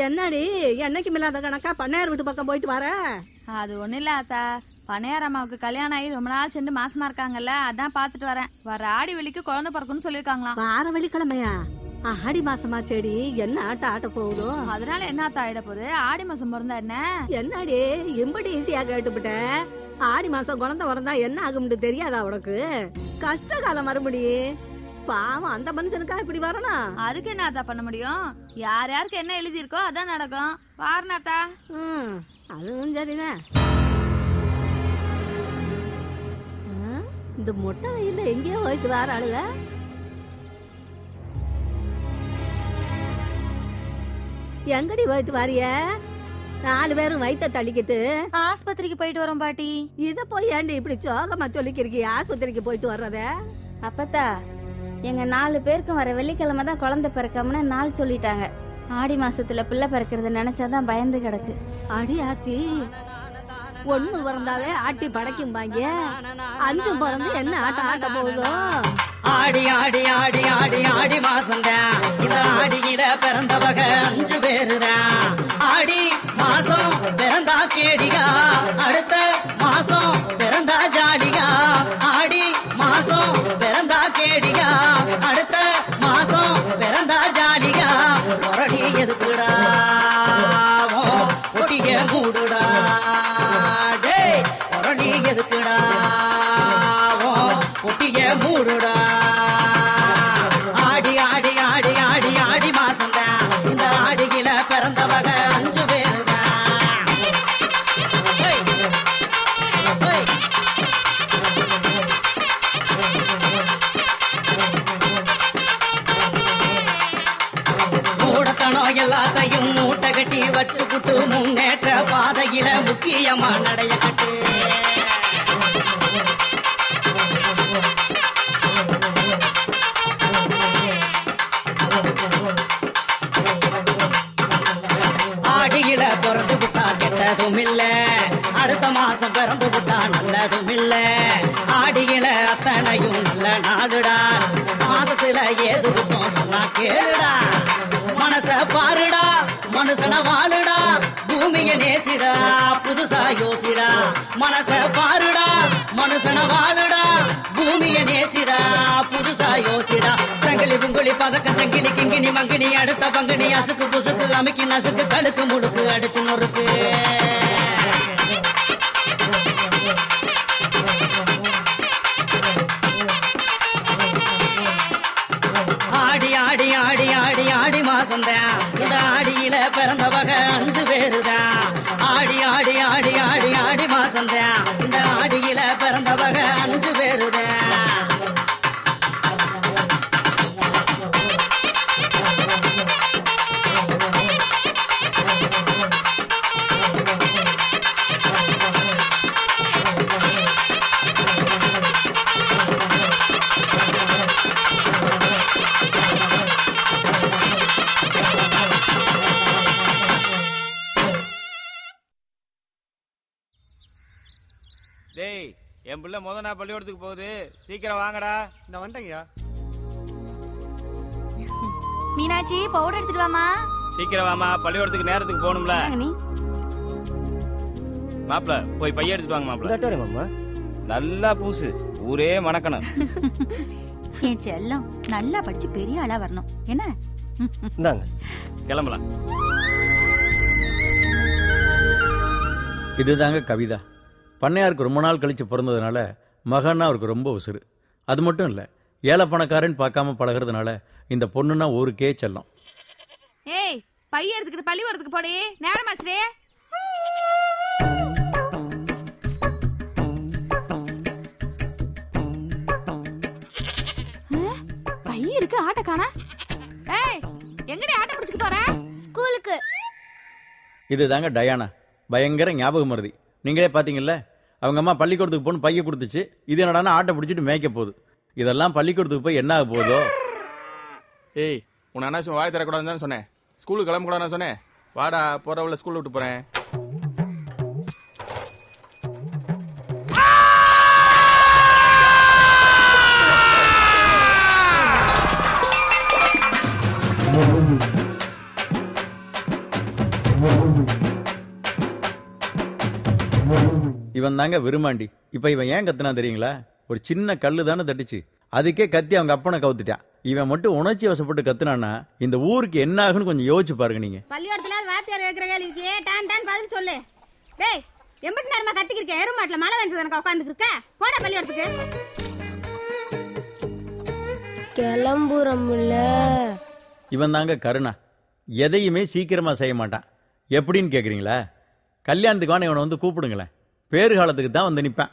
என்னடி என்னைக்கு இல்லாத கணக்கா பண்ணையார் வீட்டு பக்கம் போயிட்டு வர? அது ஒண்ணு இல்ல ஆத்தா, பண்ணையார் அம்மாவுக்கு கல்யாணம் ஆகி ரொம்ப நாள் சென்று மாசமா இருக்காங்கல்ல, அதான் பாத்துட்டு வரேன். வர ஆடி வெள்ளிக்கு குழந்தை பிறக்குன்னு சொல்லிருக்காங்களாம். வார வெள்ளிக்கிழமையா? ஆடி மாசமா செடி என்ன ஆட்ட போகுதோ? அதனால என்ன ஆத்தா ஆயிட போகுது? ஆடி மாசம் பிறந்தா என்ன? என்னடி எம்படி ஈஸியா கேட்டுவிட்ட? ஆடி மாசம் குழந்தை பிறந்தா என்ன ஆகும்னு தெரியாதா உனக்கு? கஷ்ட காலம் மறுபடி. பாவம் அந்த மனுஷனுக்கா இப்படி வரணும்? அதுக்கு என்ன ஆத்தா பண்ண முடியும்? யார் யாருக்கு என்ன எழுதி இருக்கோ அதான் நடக்கும். வாரணாத்தா. அதுவும் சரிதான். இந்த மொட்டை வெயில எங்கேயோ போயிட்டு வர ஆளுங்க. எங்கடி போயிட்டு வாரிய? 4 பேரும் வயிற்ற தள்ளிக்கிட்டு ஆஸ்பத்திரிக்கு போயிட்டு வரோம் பாட்டி. இத போய் ஏண்டி இப்படி சோகமா சொல்லிக்கிறீங்க? ஆஸ்பத்திரிக்கு போயிட்டு வர்றத? அப்பத்தா, எங்க 4 பேருக்கும் வர வெள்ளிக்கிழமை தான் குழந்தை பிறக்கம்னு நாள் சொல்லிட்டாங்க. ஆடி மாசத்துல பிள்ளை பிறக்கிறது நினைச்சாதான் பயந்து கிடக்கு. அடி ஆத்தி, 1 பிறந்தாவே ஆட்டி படைக்கும் பாங்க. 5 பிறந்து என்ன ஆட்ட போகுதோ? ஆடி ஆடி ஆடி ஆடி ஆடி மாசம்தான். இந்த ஆடியில பிறந்தவக 5 பேருதான். ஆடி மாசம் பிறந்தா கேடியா, அடுத்த மாசம் பிறந்தா ஜாலியா. ஆடி மாசம் பிறந்தா கேடியா, அடுத்த மாசம் பிறந்தா ஜாலியா. முரடி எதுக்குடா பொட்டிய மூடுடா, டேய் முரடி எதுக்குடா பொட்டிய மூடுடா. ஆடி ஆடி ஆடி ஆடி ஆடி மாசம்தான். இந்த ஆடியில பிறந்தவக 5 பேருதான். மூடத்தனம் எல்லாத்தையும் மூட்டை கட்டி வச்சுக்கிட்டு முன்னேற்ற பாதையில முக்கியமா நடைய கட்டு. ஆடியில பிறந்து விட்டா கெட்டதும் இல்ல, அடுத்த மாசம் பிறந்து விட்டா நல்லதும் இல்ல. ஆடியில அத்தனையும் நல்ல நாடுடா, மாசத்துல ஏது விட்டோம் சொன்னா கேளுடா. மனச பாருடா, மனுஷன வாழுடா, பூமிய நேசிடா, புதுசா யோசிடா. மனச பாருடா, மனுஷன வாழுடா, பூமிய நேசிடா, புதுசா யோசிடா. சங்கிலி புங்குலி பதக்க சங்கிலி கிங்கினி மங்கினி அடுத்த பங்கினி அசுக்கு புசுக்கு அமுக்கி நசுக்கு கழுக்கு முழுக்கு அடிச்சு நொறுக்கு. ஆடி ஆடி ஆடி ஆடி ஆடி மாசம்தான். இந்த ஆடியில பிறந்தவக 5 பேருதான். ஆடி ஆடி ஆடி ஆடி ஆடி மாசம்தான். இந்த ஆடியில பிறந்தவக 5 பேருதான். டேய், என் பிள்ளை நாள் பள்ளிக்கூடத்துக்கு போகுது, சீக்கிரம் வாங்கடா. இந்த வந்துட்டேங்கய்யா. மீனாட்சி, பவுடர் எடுத்துட்டு வாமா. சீக்கிரம் வாமா, பள்ளிக்கூடத்துக்கு நேரத்துக்கு போகணும்ல. மாப்பிள போய் பைய எடுத்துட்டு வாங்க மாப்பிள. நல்லா பூசு, ஊரே மணக்கணும். என் செல்லம் நல்லா படிச்சு பெரிய ஆளா வரணும். என்ன? இந்தாங்க, கிளம்பலாம். இதுதாங்க கவிதா. பண்ணையாருக்கு ரொம்ப நாள் கழிச்சு பிறந்ததுனால மகன்னா அவருக்கு ரொம்ப உசுறு. அது மட்டும் இல்லை, ஏழை பணக்காரன் பார்க்காம பழகிறதுனால இந்த பொண்ணுன்னா ஊருக்கே செல்லம். ஏய், பைய எடுத்துக்கிட்டு பள்ளிக்கூடத்துக்கு போடி, நேரமாச்சே. பைய இருக்கு, ஆட்ட காணா. ஏய், எங்கடி ஆட்ட பிடிச்சிட்டு போற? ஸ்கூலுக்கு. இதுதாங்க டயானா, பயங்கர ஞாபக மருதி. நீங்களே பார்த்தீங்கல்ல, அவங்க அம்மா பள்ளிக்கூடத்துக்கு போன்னு பைய கொடுத்துச்சு. இது என்னடானா ஆட்டை பிடிச்சிட்டு மேய்க்க போகுது. இதெல்லாம் பள்ளிக்கூடத்துக்கு போய் என்ன ஆக போதோ. ஏய், உன் அண்ணாச்சும் வாய் தரக்கூடாதுன்னு சொன்னேன். ஸ்கூலுக்கு கிளம்பக்கூடாதுன்னு சொன்னேன். வாடா, போறவள ஸ்கூல்ல விட்டு போறேன். இவன் தாங்க விரும்மாண்டி. இப்ப இவன் ஏன் கத்துனா தெரியுங்களா? ஒரு சின்ன கல்லு தானே தட்டுச்சு, அதுக்கே கத்தி அவங்க அப்பனை கவுத்துட்டான். இவன் மட்டும் உணர்ச்சி வசப்பட்டு கத்துனானா இந்த ஊருக்கு என்ன ஆகுன்னு கொஞ்சம் யோசிச்சு பாருங்க நீங்க. பள்ளியோடத்துல வாத்தியார் வைக்கிற கேள்விக்கு டான் டான் பதில் சொல்லு. டேய் எம்பிட்டு நேரமா கத்திக்கிருக்க? எருமாட்டுல மழை வெஞ்சது எனக்கு உட்காந்துருக்க. போட பள்ளியோடத்துக்கு. கிளம்புறோம்ல. இவன் தாங்க கருணா. எதையுமே சீக்கிரமா செய்ய மாட்டான். எப்படின்னு கேக்குறீங்களா? கல்யாணத்துக்கு வான இவனை வந்து கூப்பிடுங்களேன், பேறு காலத்துக்கு தான் வந்து நிப்பான்.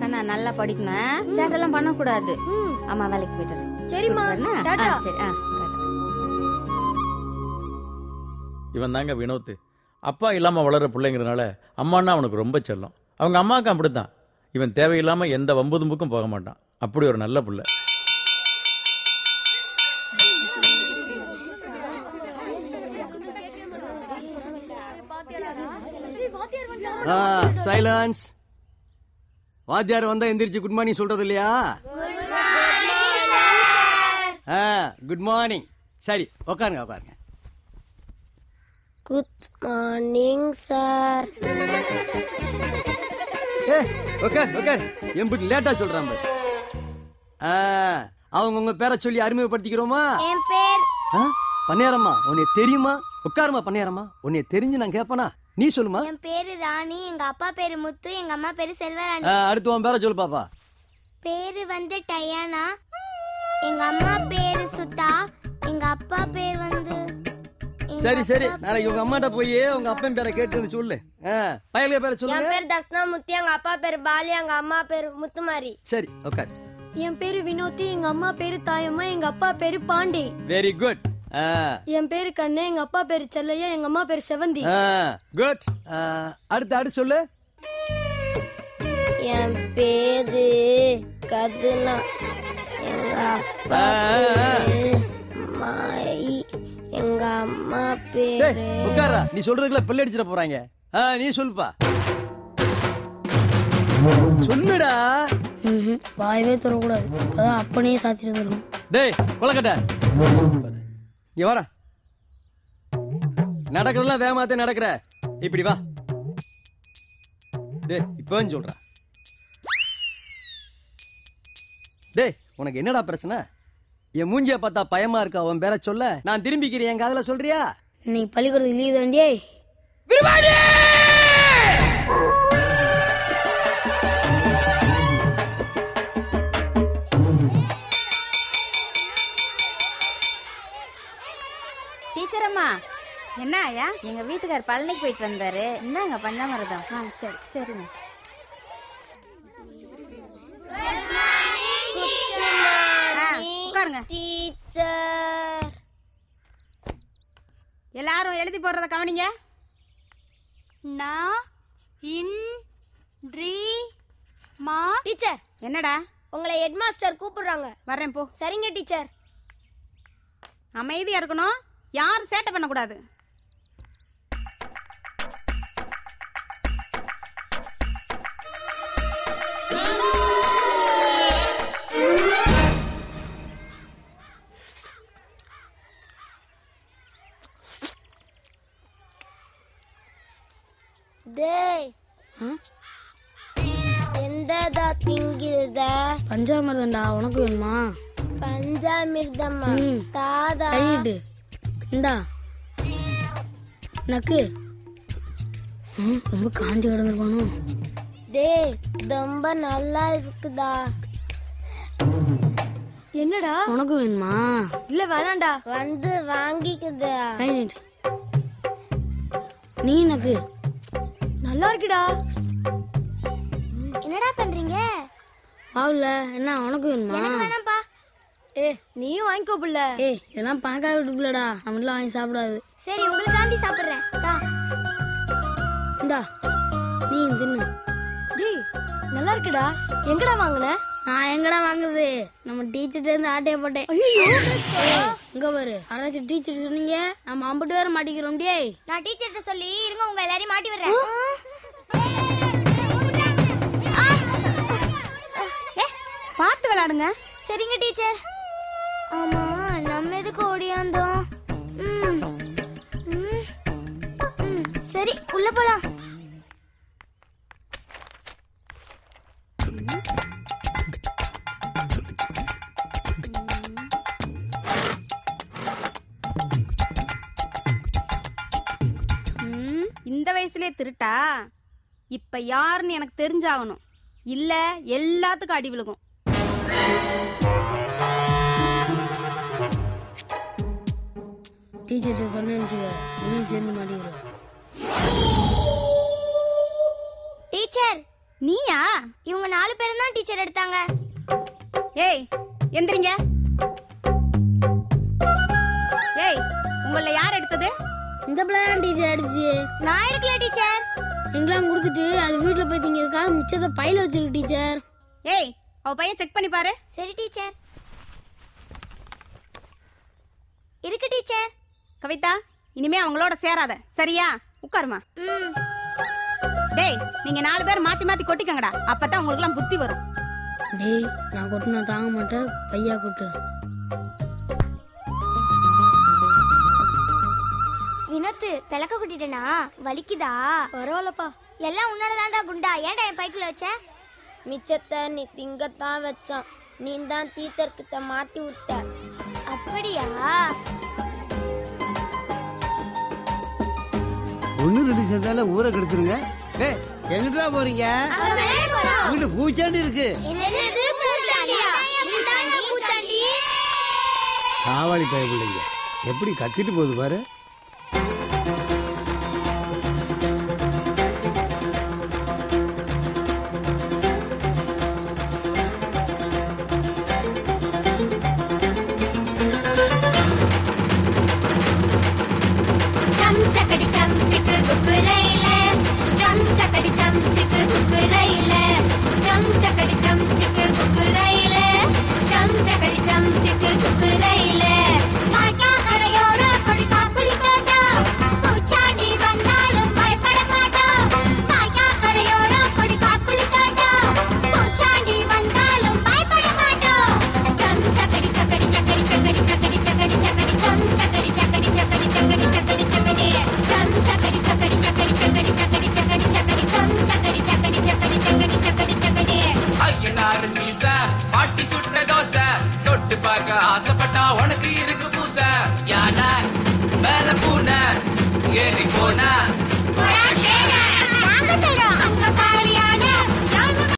கண்ணா நல்லா படிக்கணும், சேட்டெல்லாம் பண்ணக்கூடாது. அம்மா வேலைக்கு போயிட்டு. சரிம்மா, டாடா. சரி. இவன் தாங்க வினோத். அப்பா இல்லாம வளர்ற பிள்ளைங்கிறதுனால அம்மானா அவனுக்கு ரொம்ப செல்லம். அவங்க அம்மாவுக்கு அப்படித்தான். இவன் தேவையில்லாம எந்த வம்புதும்புக்கும் போக மாட்டான். அப்படி ஒரு நல்ல பிள்ளை. சைலன்ஸ். வாத்தியார் வந்தா எந்திரிச்சு குட் மார்னிங் சொல்றது இல்லையா? Good morning. சரி உட்காருங்க உட்காருங்க. Good morning sir. உட்கார் உட்கார். எம்பிட்டு லேட்டா சொல்றான் பாரு. அவங்க உங்க பேரை சொல்லி அறிமுகப்படுத்திக்கிறோமா? என் பேர் பண்ணையாரம்மா. உன்னை தெரியுமா? உட்காருமா பண்ணையாரம்மா. உன்னை தெரிஞ்சு நான் கேட்பனா? நீ சொல்லுமா. என் பேரு ராணி. எங்க அப்பா பேரு முத்து. எங்க அம்மா பேரு செல்வராணி. அடுத்து உன் பேரை சொல்லு பாப்பா. பேரு வந்து டயானா. எங்க அம்மா பேரு சுதா. எங்க அப்பா பேர் வந்து. சரி சரி, நாளைக்கு உங்க அம்மாட்ட போய் உங்க அப்பன் பேரை கேட்டு சொல்லு. பயலுக பேரை சொல்லு. என் பேர் தஸ்னாமுத்தி. எங்க அப்பா பேரு பாலி. எங்க அம்மா பேரு முத்துமாரி. சரி உட்கார். என் பேரு வினோத்தி. எங்க அம்மா பேரு தாயம்மா. எங்க அப்பா பேரு பாண்டி. Very good. என் பேரு கண்ணு. எங்க அப்பா பேரு செல்லையா. எங்க அம்மா பேரு செவந்தி. குட். அடுத்து சொல்லு. என் பேரு கதுனா. எங்க அப்பா மாயி. எங்க அம்மா பேரு. உட்காரா. நீ சொல்றதுக்குள்ள பிள்ளை அடிச்சிட போறாங்க. நீ சொல்லுப்பா. சொல்லுடா. வாயவே தரக்கூடாது, அதான் அப்பனே சாத்திட்டு தரணும். டேய் கொலக்கட்ட, இங்க வாடா. நடக்கிறதெல்லாம் வேகமாத்தே நடக்கிற. இப்படி வா. டேய் இப்போ சொல்ற. டேய் உனக்கு என்னடா பிரச்சனை? என் மூஞ்சிய பார்த்தா பயமா இருக்கா? உன் பேரை சொல்ல நான் திரும்பிக்கிறேன். என் காதுல சொல்றியா? நீ பள்ளிக்கூடத்துக்கு லீவ் தாண்டியே. டீச்சர் அம்மா. என்ன ஆயா? எங்க வீட்டுக்கார் பழனிக்கு போயிட்டு வந்தாரு. இந்தாங்க பஞ்சாமிரதம். சரி சரிங்க. உட்காருங்க. டீச்சர் எல்லாரும் எழுதி போடுறத கவனிங்க. டீச்சர். என்னடா? உங்களை ஹெட் மாஸ்டர் கூப்பிடுறாங்க. வர்றேன் போ. சரிங்க டீச்சர். அமைதியா இருக்கணும், யாரும் சேட்டை பண்ணக்கூடாது. டேய் எந்ததா திங்குதா? பஞ்சாமிர்தம்டா. உனக்கு வேணுமா? பஞ்சாமிர்தமா? தாதா கையிடு. இந்தா நக்கு. ரொம்ப காஞ்சி கிடந்துருப்பானோ. டேய் ரொம்ப நல்லா இருக்குதா. என்னடா உனக்கு வேணுமா? இல்ல வேணாண்டா. வந்து வாங்கிக்குதா. நீ நக்கு. நல்லா இருக்குடா. என்னடா பண்றீங்க? ஆவுல என்ன உனக்கு வேணுமா? எனக்கு வேணாம்பா. நீயும் வாங்கிக்கோ புள்ள. இதெல்லாம் பணக்கார வீட்டு பிள்ளடா, நம்மளாம் வாங்கி சாப்பிடாது. சரி உங்களுக்காண்டி சாப்பிடுறேன். இந்தா நீ தின்னு. டேய் நல்லா இருக்குடா. எங்கடா வாங்குன? நான் எங்கடா வாங்குறது? நம்ம டீச்சர்ட்ட இருந்து ஆட்டைய போட்டேன். இங்க பாரு, யாராச்சும் டீச்சர் சொன்னீங்க நம்ம 50 பேர் மாட்டிக்கிறோம். டேய் நான் டீச்சர்ட்ட சொல்லி இருங்க, உங்க எல்லாரையும் மாட்டி விடுறேன். பார்த்து விளையாடுங்க. சரிங்க டீச்சர். ஆமா எதுக்கு ஓடியாந்தோம்? சரி உள்ள போலாம். இந்த வயசுலயே திருட்டா? இப்ப யாருன்னு எனக்கு தெரிஞ்சாகணும், இல்ல எல்லாத்துக்கும் அடி விழுகும். டீச்சர் சொன்னேன்னு நீயும் சேர்ந்து மாட்டேங்கிற. டீச்சர் நீயா? இவங்க 4 பேரும் தான் டீச்சர் எடுத்தாங்க. ஏய் எந்திரிங்க. ஏய் உங்கள யார் எடுத்தது? இந்த பிள்ளை தான் டீச்சர் அடிச்சு. நான் எடுக்கல டீச்சர். எங்கெல்லாம் கொடுத்துட்டு அது வீட்டுல போய் திங்கிறதுக்காக மிச்சத்தை பையில வச்சிருக்கு டீச்சர். ஏய் அவ பையன் செக் பண்ணி பாரு. சரி டீச்சர். இருக்கு டீச்சர். கவிதா இனிமே அவங்களோட சேராத, சரியா? உட்காருமா. டேய் நீங்க 4 பேர் மாத்தி மாத்தி கொட்டிக்கங்கடா, அப்பதான் உங்களுக்கு எல்லாம் புத்தி வரும். டேய் நான் கொட்டினா தாங்க மாட்டேன், பையா கொட்டு. வினோத்து பிளக்க குட்டிட்டனா? வலிக்குதா? பரவாயில்லப்பா. எல்லாம் உன்னால தான்டா குண்டா. ஏன்டா என் பைக்குள்ள வச்ச? மிச்சத்தை நீ திங்கத்தான் வச்சான், நீ தான் டீச்சர்கிட்ட மாட்டி விட்ட. அப்படியா? 1-2 சேர்ந்தால ஊரை கெடுத்துருங்க. எங்கிட்டா போறீங்க? வீட்டு பூச்சாண்டி இருக்கு. காவாளி பய பிள்ளைங்க எப்படி கத்திட்டு போகுது பாரு. चम चकड़ी चम चिक बुक रैले, चम चकड़ी चम चिक बुक रैले.